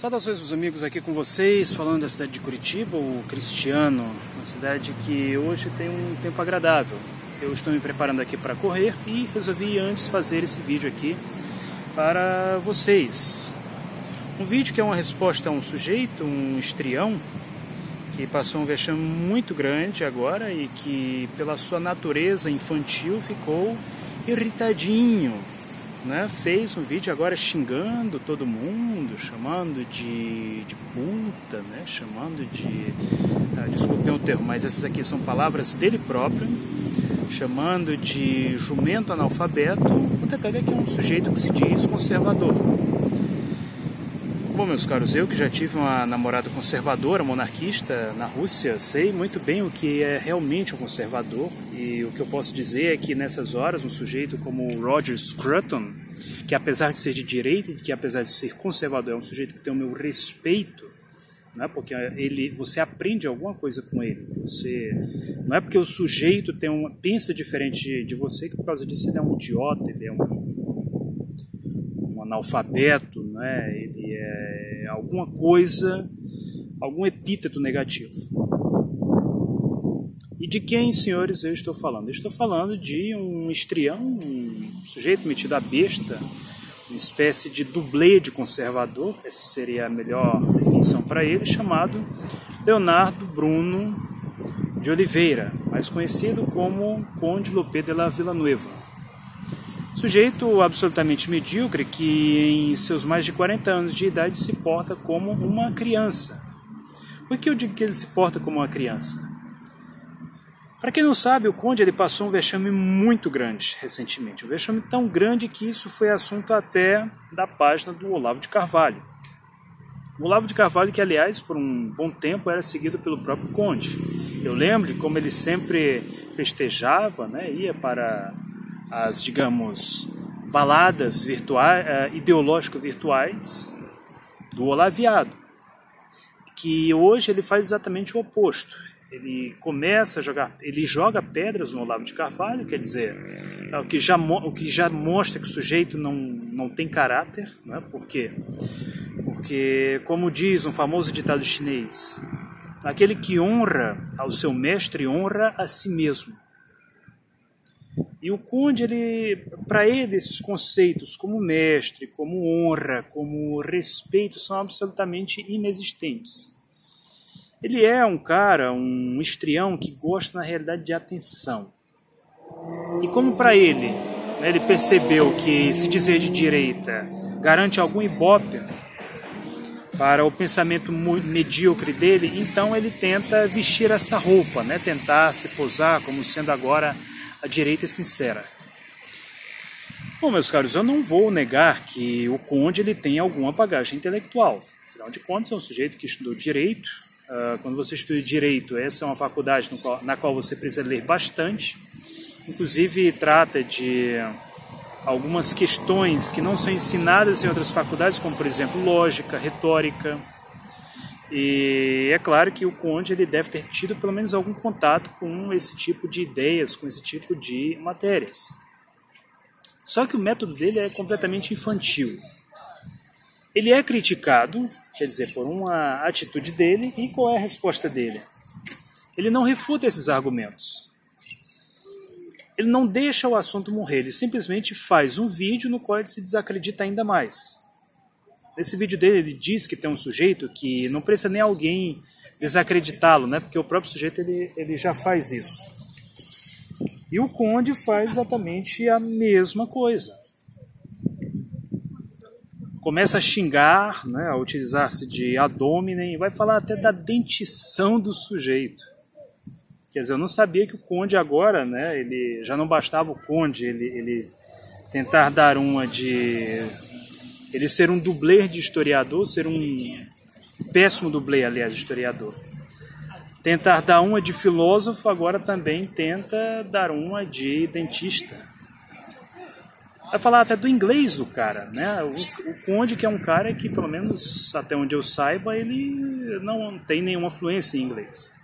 Saudações meus amigos, aqui com vocês, falando da cidade de Curitiba, o Cristiano, uma cidade que hoje tem um tempo agradável. Eu estou me preparando aqui para correr e resolvi antes fazer esse vídeo aqui para vocês. Um vídeo que é uma resposta a um sujeito, um histrião, que passou um vexame muito grande agora e que pela sua natureza infantil ficou irritadinho. Fez um vídeo agora xingando todo mundo, chamando de puta, chamando de... desculpem o termo, mas essas aqui são palavras dele próprio, chamando de jumento analfabeto. O detalhe é que é um sujeito que se diz conservador. Bom, meus caros, eu que já tive uma namorada conservadora, monarquista na Rússia, sei muito bem o que é realmente um conservador. E o que eu posso dizer é que nessas horas um sujeito como o Roger Scruton, que apesar de ser de direita e que apesar de ser conservador, é um sujeito que tem o meu respeito, porque você aprende alguma coisa com ele. Não é porque o sujeito pensa diferente de você que por causa disso ele é um idiota, ele é um analfabeto, ele é alguma coisa, algum epíteto negativo. E de quem, senhores, eu estou falando? Eu estou falando de um histrião, um sujeito metido à besta, uma espécie de dublê de conservador, essa seria a melhor definição para ele, chamado Leonardo Bruno de Oliveira, mais conhecido como Conde Lope de la Villanueva. Sujeito absolutamente medíocre que em seus mais de 40 anos de idade se porta como uma criança. Por que eu digo que ele se porta como uma criança? Para quem não sabe, o Conde ele passou um vexame muito grande recentemente. Um vexame tão grande que isso foi assunto até da página do Olavo de Carvalho. O Olavo de Carvalho que, aliás, por um bom tempo era seguido pelo próprio Conde. Eu lembro de como ele sempre festejava, ia para as, digamos, baladas virtuais, ideológico-virtuais do Olaviado. Que hoje ele faz exatamente o oposto. Ele começa a joga pedras no Olavo de Carvalho, quer dizer, o que já mostra que o sujeito não tem caráter, Por quê? Porque, como diz um famoso ditado chinês, aquele que honra ao seu mestre honra a si mesmo. E o Conde, para ele, esses conceitos como mestre, como honra, como respeito, são absolutamente inexistentes. Ele é um cara, um histrião que gosta na realidade de atenção. E como para ele, ele percebeu que se dizer de direita garante algum ibope para o pensamento medíocre dele, então ele tenta vestir essa roupa, tentar se posar como sendo agora a direita sincera. Bom, meus caros, eu não vou negar que o Conde ele tem alguma bagagem intelectual. Afinal de contas, é um sujeito que estudou direito. Quando você estuda direito, essa é uma faculdade na qual você precisa ler bastante. Inclusive, trata de algumas questões que não são ensinadas em outras faculdades, como, por exemplo, lógica, retórica. E é claro que o Conde ele deve ter tido pelo menos algum contato com esse tipo de ideias, com esse tipo de matérias. Só que o método dele é completamente infantil. Ele é criticado, quer dizer, por uma atitude dele, e qual é a resposta dele? Ele não refuta esses argumentos. Ele não deixa o assunto morrer, ele simplesmente faz um vídeo no qual ele se desacredita ainda mais. Nesse vídeo dele, ele diz que tem um sujeito que não precisa nem alguém desacreditá-lo, porque o próprio sujeito ele já faz isso. E o Conde faz exatamente a mesma coisa. Começa a xingar, a utilizar-se de ad hominem, e vai falar até da dentição do sujeito. Quer dizer, eu não sabia que o Conde agora, ele já não bastava o Conde, ele tentar dar uma de... ele ser um dublê de historiador, ser um péssimo dublê, aliás, de historiador. Tentar dar uma de filósofo, agora também tenta dar uma de dentista. Vai falar até do inglês do cara, O Conde, que é um cara que, pelo menos até onde eu saiba, ele não tem nenhuma fluência em inglês.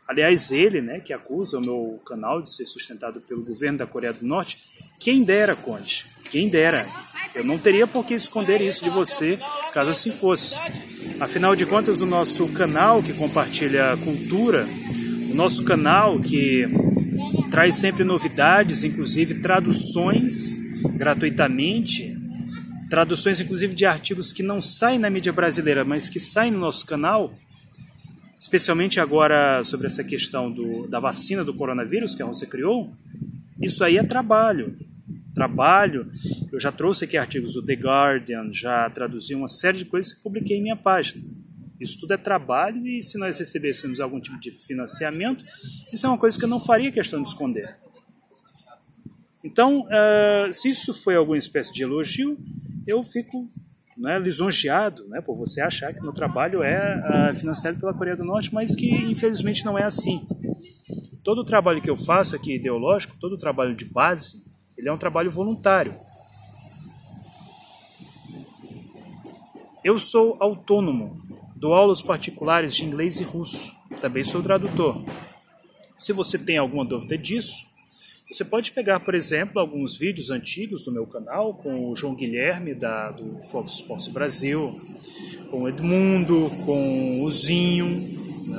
Aliás, ele, que acusa o meu canal de ser sustentado pelo governo da Coreia do Norte, quem dera, Conde, quem dera. Eu não teria por que esconder isso de você, caso assim fosse. Afinal de contas, o nosso canal que compartilha cultura, o nosso canal que traz sempre novidades, inclusive traduções gratuitamente, traduções inclusive de artigos que não saem na mídia brasileira, mas que saem no nosso canal, especialmente agora sobre essa questão da vacina do coronavírus que a Rússia criou. Isso aí é trabalho. Eu já trouxe aqui artigos do The Guardian, já traduzi uma série de coisas que publiquei em minha página. Isso tudo é trabalho e se nós recebêssemos algum tipo de financiamento, isso é uma coisa que eu não faria questão de esconder. Então, se isso foi alguma espécie de elogio, eu fico lisonjeado, por você achar que meu trabalho é financiado pela Coreia do Norte, mas que infelizmente não é assim. Todo o trabalho que eu faço aqui ideológico, todo o trabalho de base, ele é um trabalho voluntário. Eu sou autônomo, dou aulas particulares de inglês e russo, também sou tradutor. Se você tem alguma dúvida disso, você pode pegar, por exemplo, alguns vídeos antigos do meu canal, com o João Guilherme, do Fox Sports Brasil, com o Edmundo, com o Zinho,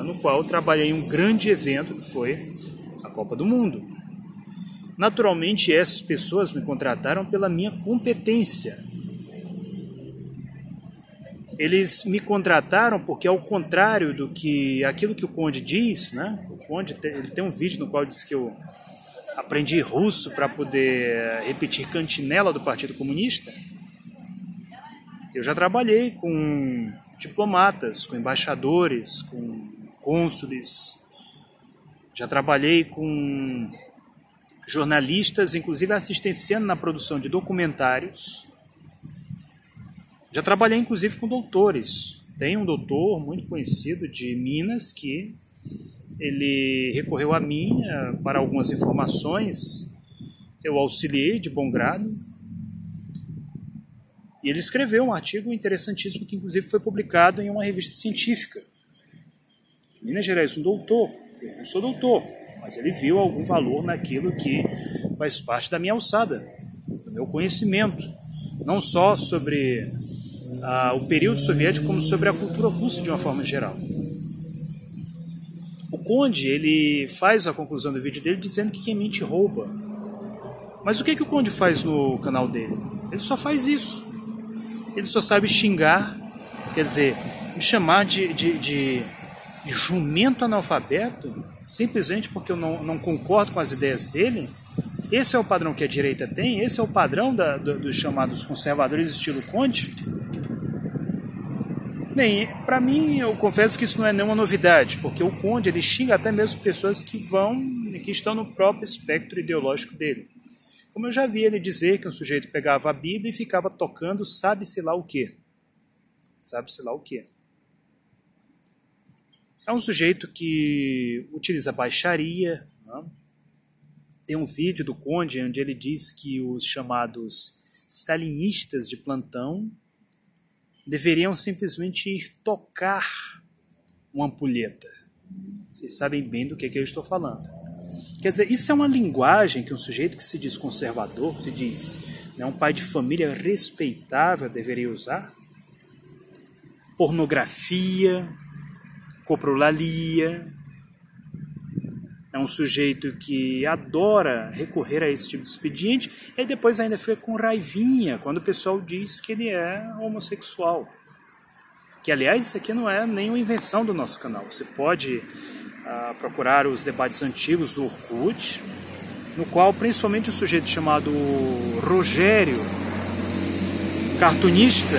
no qual eu trabalhei em um grande evento que foi a Copa do Mundo. Naturalmente, essas pessoas me contrataram pela minha competência. Eles me contrataram porque, ao contrário do que aquilo que o Conde diz, o Conde ele tem um vídeo no qual diz que eu aprendi russo para poder repetir cantinela do Partido Comunista. Eu já trabalhei com diplomatas, com embaixadores, com cônsules. Já trabalhei com jornalistas, inclusive assistenciando na produção de documentários. Já trabalhei, inclusive, com doutores. Tem um doutor muito conhecido de Minas que ele recorreu a mim para algumas informações. Eu auxiliei de bom grado. E ele escreveu um artigo interessantíssimo que, inclusive, foi publicado em uma revista científica. De Minas Gerais, um doutor. Eu não sou doutor, mas ele viu algum valor naquilo que faz parte da minha alçada, do meu conhecimento. Não só sobre o período soviético, como sobre a cultura russa de uma forma geral. O Conde, ele faz a conclusão do vídeo dele dizendo que quem mente rouba. Mas o que o Conde faz no canal dele? Ele só faz isso. Ele só sabe xingar, quer dizer, me chamar de jumento analfabeto, simplesmente porque eu não concordo com as ideias dele. Esse é o padrão que a direita tem? Esse é o padrão dos chamados conservadores estilo Conde? Bem, para mim, eu confesso que isso não é nenhuma novidade, porque o Conde ele xinga até mesmo pessoas que estão no próprio espectro ideológico dele. Como eu já vi ele dizer que um sujeito pegava a Bíblia e ficava tocando sabe-se lá o quê. Sabe-se lá o quê. É um sujeito que utiliza baixaria. Tem um vídeo do Conde onde ele diz que os chamados stalinistas de plantão deveriam simplesmente ir tocar uma ampulheta. Vocês sabem bem do que eu estou falando. Quer dizer, isso é uma linguagem que um sujeito que se diz conservador, que se diz um pai de família respeitável deveria usar? Pornografia, coprolalia. É um sujeito que adora recorrer a esse tipo de expediente e depois ainda fica com raivinha quando o pessoal diz que ele é homossexual. Que, aliás, isso aqui não é nenhuma invenção do nosso canal. Você pode procurar os debates antigos do Orkut, no qual principalmente um sujeito chamado Rogério, cartunista,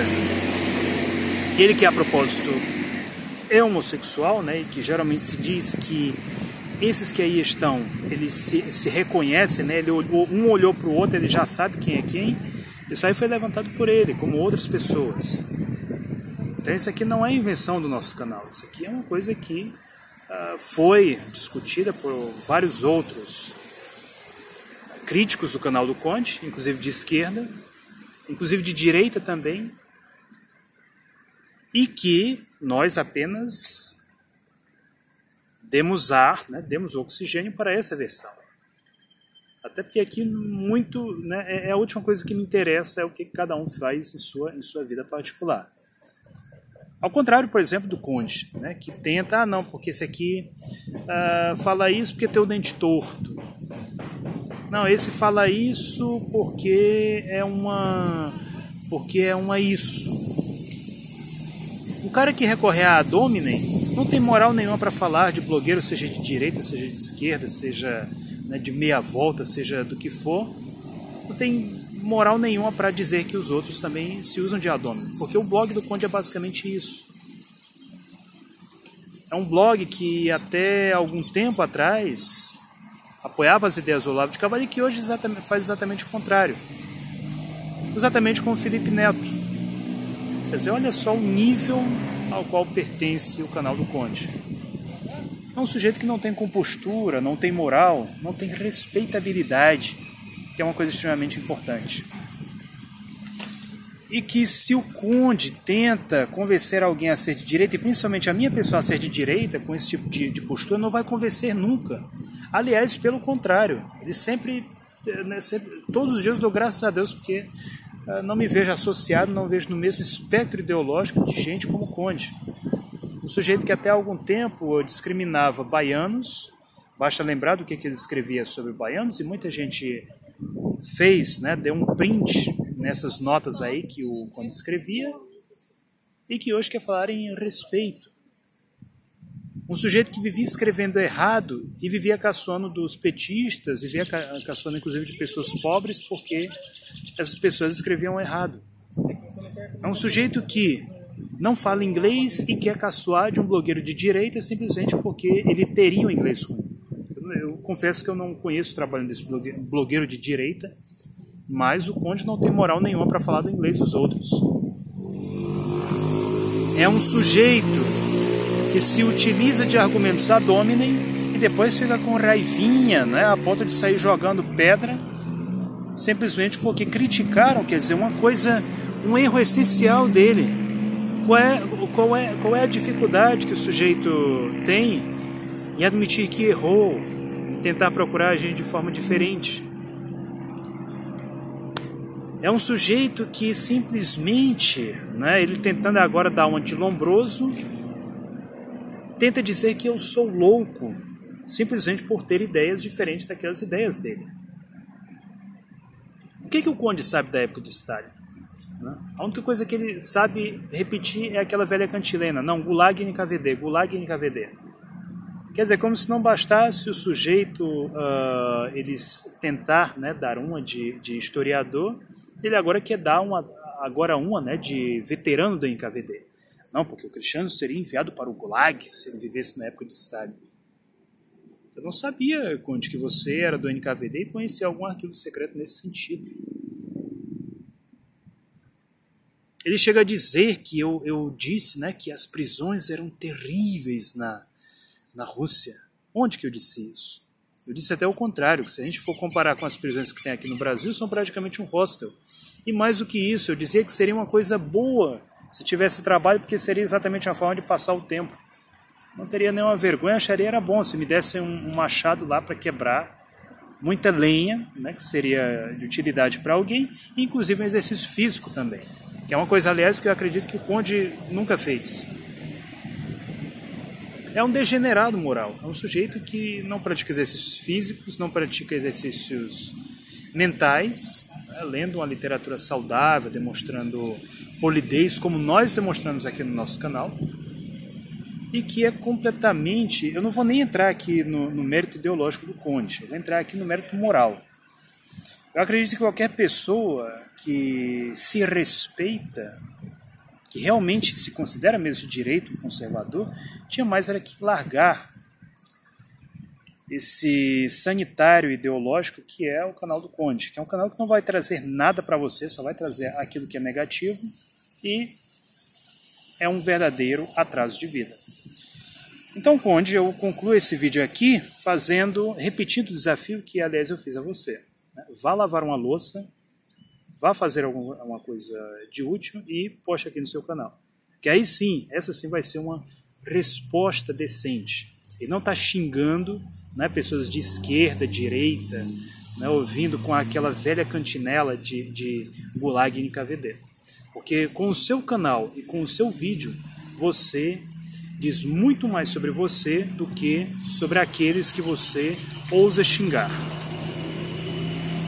ele que a propósito é homossexual, e que geralmente se diz que esses que aí estão, eles se reconhecem, um olhou para o outro, ele já sabe quem é quem. Isso aí foi levantado por ele, como outras pessoas. Então isso aqui não é invenção do nosso canal, isso aqui é uma coisa que foi discutida por vários outros críticos do canal do Conde, inclusive de esquerda, inclusive de direita também, e que nós apenas demos ar, demos oxigênio para essa versão. até porque aqui muito, né, é a última coisa que me interessa é o que cada um faz em sua vida particular. Ao contrário, por exemplo, do Conde, né, que tenta, não, porque esse aqui fala isso porque tem o dente torto. Não, esse fala isso porque é uma isso. O cara que recorre a ad hominem não tem moral nenhuma para falar de blogueiro, seja de direita, seja de esquerda, seja, né, de meia volta, seja do que for. Não tem moral nenhuma para dizer que os outros também se usam de ad hominem, porque o blog do Conde é basicamente isso. É um blog que até algum tempo atrás apoiava as ideias do Olavo de Carvalho e que hoje faz exatamente o contrário. Exatamente como o Felipe Neto. Quer dizer, olha só o nível ao qual pertence o canal do Conde. É um sujeito que não tem compostura, não tem moral, não tem respeitabilidade, que é uma coisa extremamente importante. E que se o Conde tenta convencer alguém a ser de direita, e principalmente a minha pessoa a ser de direita, com esse tipo de postura, não vai convencer nunca. Aliás, pelo contrário, ele sempre, todos os dias eu dou graças a Deus, porque não me vejo associado, não vejo no mesmo espectro ideológico de gente como o Conde. Um sujeito que até há algum tempo discriminava baianos, basta lembrar do que ele escrevia sobre baianos, e muita gente fez, né, deu um print nessas notas aí que o Conde escrevia, e que hoje quer falar em respeito. Um sujeito que vivia escrevendo errado e vivia caçoando dos petistas, vivia caçoando inclusive de pessoas pobres, porque essas pessoas escreviam errado. É um sujeito que não fala inglês e quer caçoar de um blogueiro de direita simplesmente porque ele teria um inglês ruim. Eu confesso que eu não conheço o trabalho desse blogueiro de direita, mas o Conde não tem moral nenhuma para falar do inglês dos outros. É um sujeito que se utiliza de argumentos ad hominem e depois fica com raivinha, né, a ponto de sair jogando pedra, simplesmente porque criticaram, quer dizer, um erro essencial dele. Qual é a dificuldade que o sujeito tem em admitir que errou, tentar procurar agir de forma diferente? É um sujeito que simplesmente, né, ele tentando agora dar uma de Lombroso, tenta dizer que eu sou louco, simplesmente por ter ideias diferentes daquelas ideias dele. O que o Conde sabe da época de Stalin? A única coisa que ele sabe repetir é aquela velha cantilena. Não, Gulag e NKVD, Gulag e NKVD. Quer dizer, como se não bastasse o sujeito eles tentar, né, dar uma de historiador, ele agora quer dar uma né, de veterano do NKVD. Não, porque o Cristiano seria enviado para o Gulag se ele vivesse na época de Stalin. Eu não sabia, Conde, que você era do NKVD e conhecia algum arquivo secreto nesse sentido. Ele chega a dizer que eu disse, né, que as prisões eram terríveis na Rússia. Onde que eu disse isso? Eu disse até o contrário, que se a gente for comparar com as prisões que tem aqui no Brasil, são praticamente um hostel. E mais do que isso, eu dizia que seria uma coisa boa se tivesse trabalho, porque seria exatamente uma forma de passar o tempo. Não teria nenhuma vergonha, acharia era bom se me dessem um machado lá para quebrar muita lenha, né, que seria de utilidade para alguém, e inclusive um exercício físico também, que é uma coisa, aliás, que eu acredito que o Conde nunca fez. É um degenerado moral, é um sujeito que não pratica exercícios físicos, não pratica exercícios mentais, né, lendo uma literatura saudável, demonstrando polidez, como nós demonstramos aqui no nosso canal, e que é completamente... Eu não vou nem entrar aqui no mérito ideológico do Conde, eu vou entrar aqui no mérito moral. Eu acredito que qualquer pessoa que se respeita, que realmente se considera mesmo de direito, um conservador, tinha mais era que largar esse sanitário ideológico que é o canal do Conde, que é um canal que não vai trazer nada para você, só vai trazer aquilo que é negativo e é um verdadeiro atraso de vida. Então, Conde, eu concluo esse vídeo aqui repetindo o desafio que, aliás, eu fiz a você. Vá lavar uma louça, vá fazer alguma coisa de útil e poste aqui no seu canal. Que aí sim, essa sim vai ser uma resposta decente. E não está xingando, né, pessoas de esquerda, direita, né, ouvindo com aquela velha cantinela de Gulag em KVD. Porque com o seu canal e com o seu vídeo, você diz muito mais sobre você do que sobre aqueles que você ousa xingar.